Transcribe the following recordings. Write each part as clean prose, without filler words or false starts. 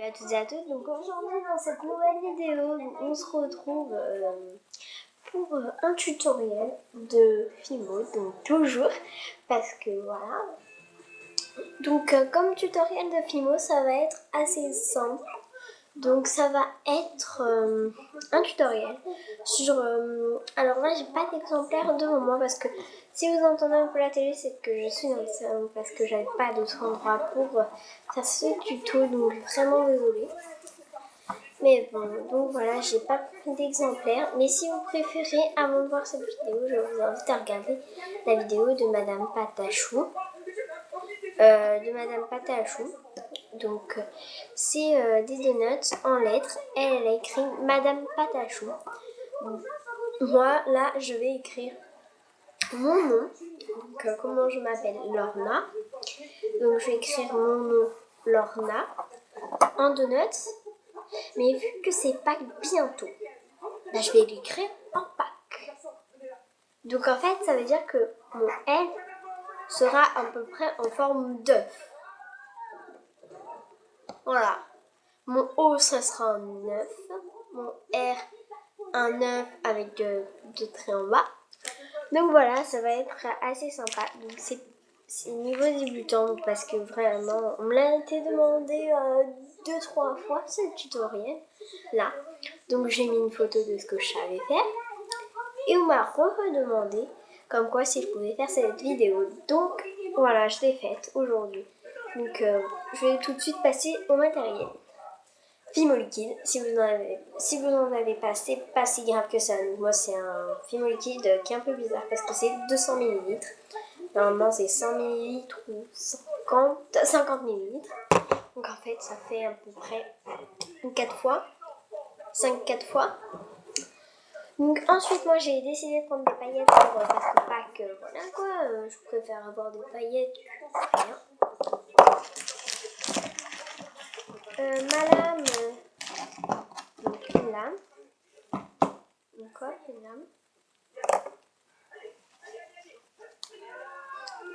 Salut à toutes et à tous, donc aujourd'hui dans cette nouvelle vidéo, on se retrouve pour un tutoriel de Fimo, donc toujours, parce que voilà. Donc comme tutoriel de Fimo, ça va être assez simple. Donc ça va être un tutoriel sur... alors là j'ai pas d'exemplaire devant moi parce que si vous entendez un peu la télé c'est que je suis dans le salon parce que j'avais pas d'autre endroit pour faire ce tuto, donc vraiment désolée. Mais bon, donc voilà, j'ai pas pris d'exemplaire. Mais si vous préférez, avant de voir cette vidéo, je vous invite à regarder la vidéo de Madame Patachou. Donc, c'est des donuts en lettres. Elle a écrit Madame Patachou. Moi, là, je vais écrire mon nom. Donc, comment je m'appelle? Lorna. Donc, je vais écrire mon nom, Lorna, en donuts. Mais vu que c'est Pâques bientôt, bah, je vais l'écrire en Pâques. Donc, en fait, ça veut dire que mon L sera à peu près en forme d'œuf. Voilà. Mon O, ça sera un œuf. Mon R, un œuf avec deux traits en bas. Donc voilà, ça va être assez sympa. Donc c'est niveau débutant parce que vraiment, on me l'a été demandé 2-3 fois ce tutoriel là. Donc j'ai mis une photo de ce que je savais faire. Et on m'a redemandé comme quoi si je pouvais faire cette vidéo. Donc voilà, je l'ai faite aujourd'hui. Donc je vais tout de suite passer au matériel. Fimo liquide, si vous en avez pas, c'est pas si grave que ça. Donc moi c'est un Fimo liquide qui est un peu bizarre parce que c'est 200 ml. Normalement c'est 100 ml ou 50 ml. Donc en fait ça fait à peu près 4 fois. 5-4 fois. Donc ensuite moi j'ai décidé de prendre des paillettes parce que Pâques, voilà quoi, je préfère avoir des paillettes que rien. Ma lame, donc une lame, encore une lame.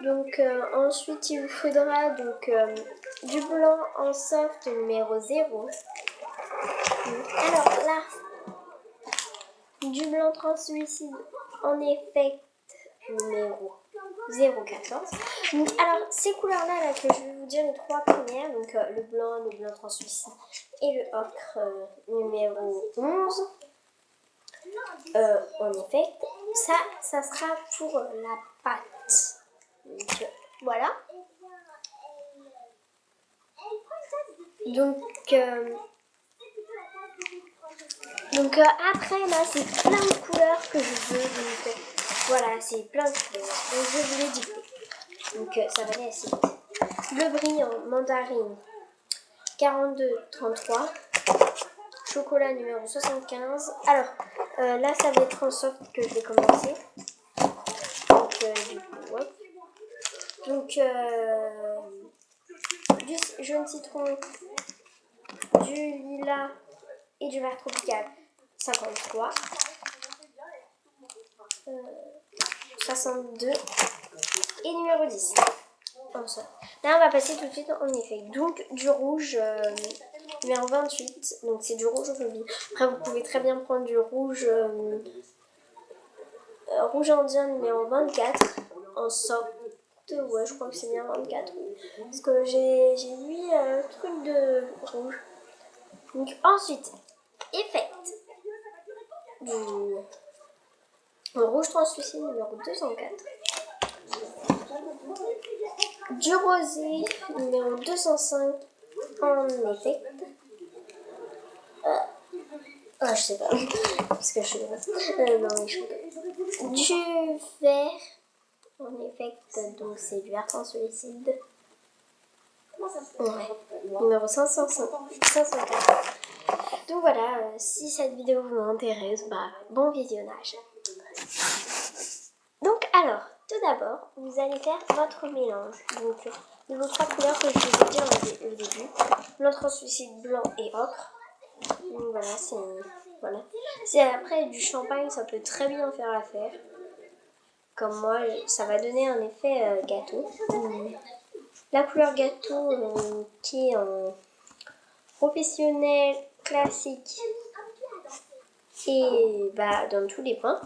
Donc ensuite il vous faudra donc du blanc en soft numéro 0. Alors là, du blanc translucide en effect numéro 014. Donc, alors ces couleurs là que je vais vous dire, les trois premières, donc le blanc translucide et le ocre numéro 11. En effect, ça sera pour la pâte. Donc voilà. Donc après là c'est plein de couleurs que je veux. Donc voilà, c'est plein de couleurs. Donc je vais vous les dire. Donc ça va aller assez vite. Bleu brillant, mandarine 42-33. Chocolat numéro 75. Alors là ça va être en soft que je vais commencer. Donc du coup hop. Donc du jaune citron, du lilas et du vert tropical 53, 62 et numéro 10. Là on va passer tout de suite en effet. Donc du rouge numéro 28, donc c'est du rouge rubis. Après vous pouvez très bien prendre du rouge rouge indien numéro 24 en soft. Ouais, je crois que c'est bien 24 parce que j'ai mis le truc de rouge. Donc ensuite effect du rouge translucide numéro 204, du rosé numéro 205 en effect. Je sais pas parce que je suis non mais je du vert en effect, donc c'est du vert translucide. Ouais, numéro 504. Donc voilà, si cette vidéo vous intéresse, bah bon visionnage. Donc alors, tout d'abord, vous allez faire votre mélange. Donc de vos trois couleurs que je vous ai dit au début. Blanc translucide, blanc et ocre. Donc voilà, c'est après du champagne, ça peut très bien faire l'affaire. Comme moi, ça va donner un effet gâteau. La couleur gâteau qui est professionnel, classique et dans tous les points.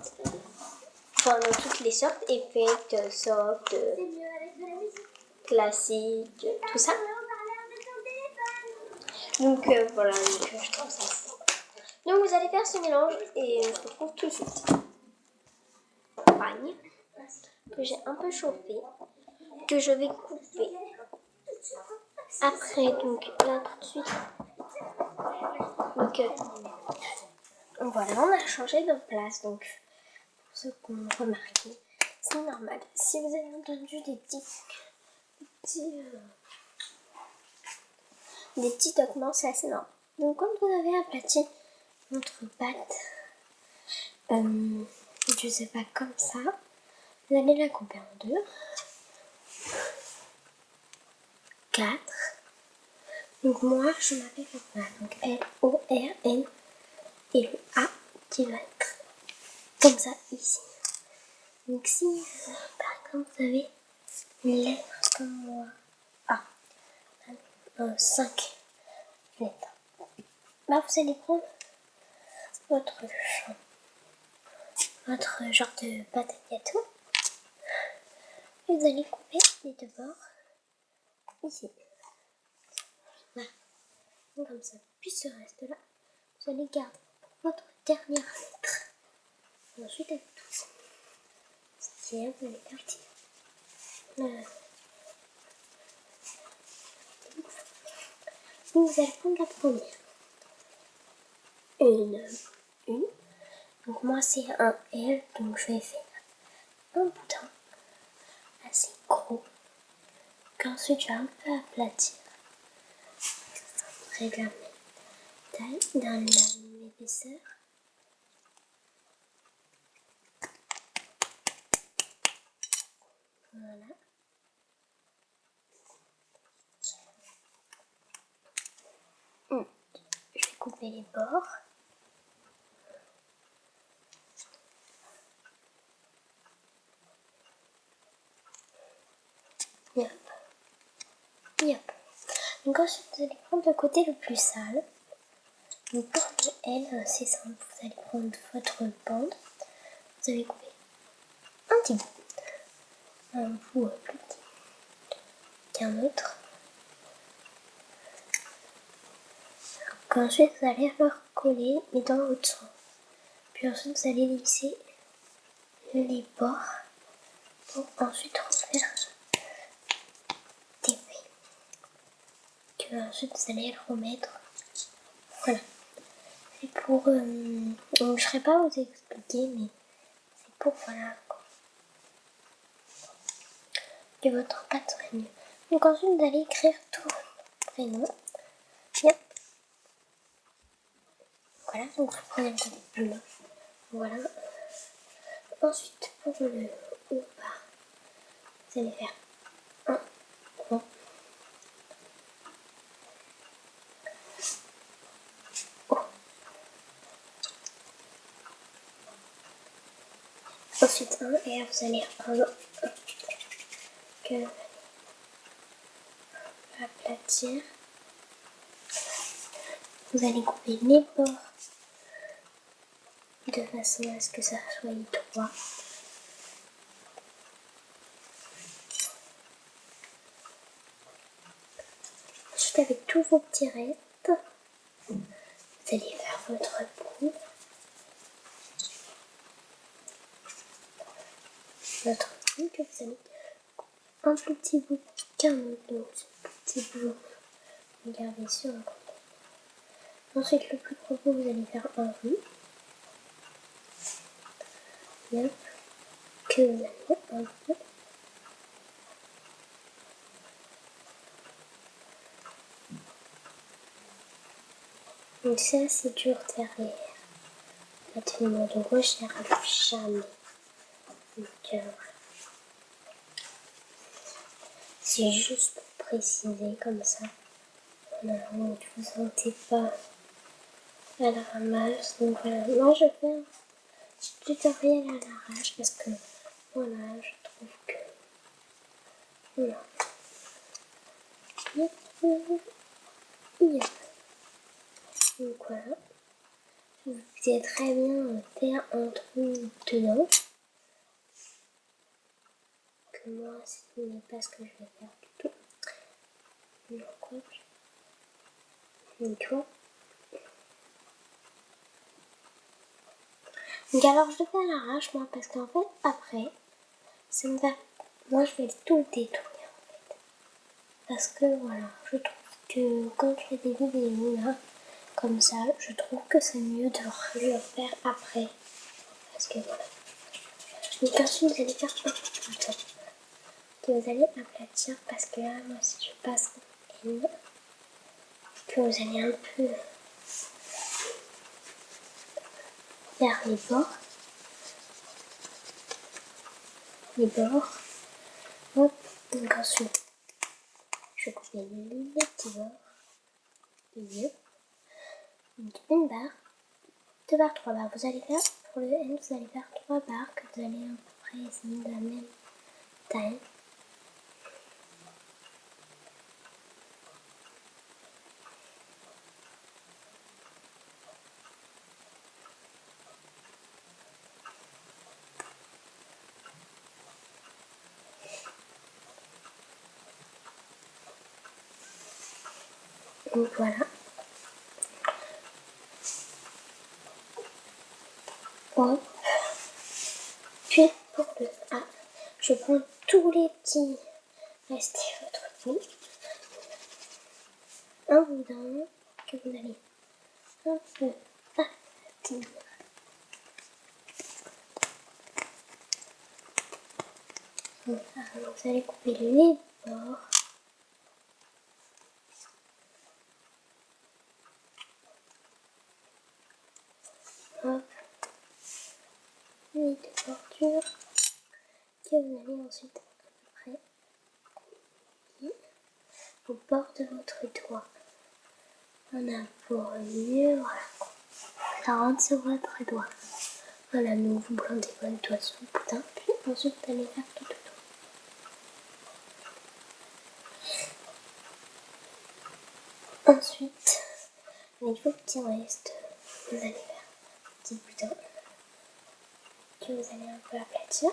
Enfin, dans toutes les sortes, effects, soft, classique, tout ça. Donc voilà, je trouve ça. Donc vous allez faire ce mélange et on se retrouve tout de suite. Pagne que j'ai un peu chauffé, que je vais couper. Après, donc là tout de suite. Donc voilà, on a changé de place. Donc pour ceux qui ont remarqué, c'est normal. Si vous avez entendu des petits toquements, c'est assez normal. Donc quand vous avez aplati votre pâte, je sais pas, comme ça, vous allez la couper en 2, 4. Donc moi je m'appelle Fatma, donc L-O-R-N et le A qui va être comme ça ici. Donc si par exemple vous avez une lettre comme moi, A, 5 lettres, là vous allez prendre votre genre de pâte à gâteau et vous allez couper les deux bords ici. Voilà. Donc comme ça. Puis ce reste là, vous allez garder votre dernière lettre. Et ensuite avec tout ça, vous allez partir. Donc vous allez prendre la première. Une. Donc moi c'est un L, donc je vais faire un bouton assez gros qu'ensuite je vais un peu aplatir. Régler la taille dans l'épaisseur. Voilà. Je vais couper les bords. Yep. Yep. Donc ensuite vous allez prendre le côté le plus sale. Donc pour le L, c'est simple, vous allez prendre votre bande. Vous allez couper un petit bout. Un bout plus petit qu'un autre. Ensuite vous allez alors coller mais dans l'autre sens. Puis ensuite vous allez lisser les bords pour ensuite refaire des plis. Que ensuite vous allez le remettre. Voilà. C'est pour... je ne saurais pas vous expliquer, mais c'est pour voilà quoi, que votre pâte soit mieux. Donc ensuite vous allez écrire tout votre prénom. Yep. Voilà, donc vous prenez le côté bleu. Voilà. Ensuite pour le haut bas, vous allez faire un rond. Ensuite un et vous allez que aplatir. Vous allez couper les bords de façon à ce que ça soit droit. Ensuite avec tous vos petits restes, vous allez faire votre bout. Votre bout que vous allez un plus petit bout qu'un autre. Donc ce petit bout, vous gardez sur un côté. Ensuite le plus gros bout, vous allez faire un rond. Bien. Que vous allez un peu. Donc ça c'est dur de faire les bâtiments de gauche, j'y arrive jamais. Donc voilà. C'est juste pour préciser comme ça. Voilà, donc vous ne sentez pas à la ramasse. Donc voilà, moi je fais un tutoriel à l'arrache parce que voilà, je trouve que voilà. voilà. Vous pouvez très bien faire un trou dedans. Que moi, ce n'est pas ce que je vais faire du tout. Donc, tu vois. Donc alors, je le fais à l'arrache, moi, parce qu'en fait, après, ça me va. Moi, je vais tout détourner, en fait. Parce que, voilà, je trouve que quand je fais des vidéos, là, comme ça, je trouve que c'est mieux de le faire après. Parce que, voilà. Donc ensuite, vous allez faire que vous allez aplatir, parce que là, moi, si je passe en N, que vous allez un peu vers les bords. Hop. Donc ensuite, je coupe les petits bords du milieu. Donc une barre, 2 barres, 3 barres. Vous allez faire, pour le N, vous allez faire 3 barres que vous allez à peu près essayer de la même taille. Donc voilà. Hop. Puis pour le A, je prends tous les petits restés votre bout. Un boudin que vous allez un peu aplatir. Voilà, vous allez couper les bords. Hop. Les deux bordures que vous allez ensuite à peu près au bord de votre doigt. Voilà, pour mieux, voilà. Ça rentre sur votre doigt. Voilà, donc vous plantez votre doigt sur le boudin, puis ensuite vous allez faire tout autour. Ensuite, avec vos petits restes, vous allez faire un petit boudin que vous allez un peu aplatir.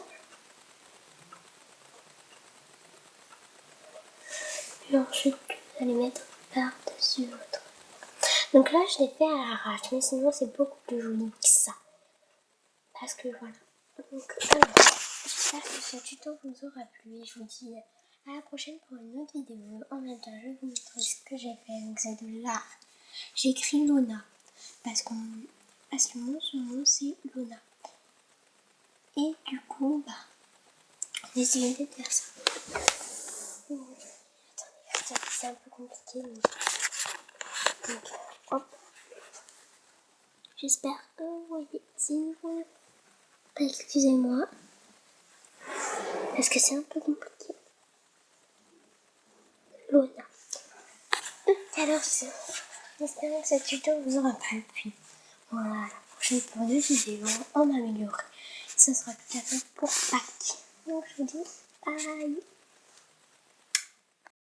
Et ensuite, vous allez mettre par-dessus votre. Donc là, je l'ai fait à l'arrache, mais sinon, c'est beaucoup plus joli que ça. Parce que voilà. Donc, alors, j'espère que ce tuto vous aura plu. Et je vous dis à la prochaine pour une autre vidéo. En même temps, je vais vous montrer ce que j'ai fait avec cette là. J'ai écrit Lona. Parce que mon surnom, c'est Lona. Et du coup, j'ai essayé de faire ça. Attendez, c'est un peu compliqué. Mais... Donc, hop. J'espère que vous voyez. Sinon, excusez-moi. Parce que c'est un peu compliqué. Lona. Alors, j'espère que ce tuto vous aura plu. Voilà, la prochaine pour une vidéo en amélioré. Ce sera tout à fait pour Pâques. Donc, je vous dis bye.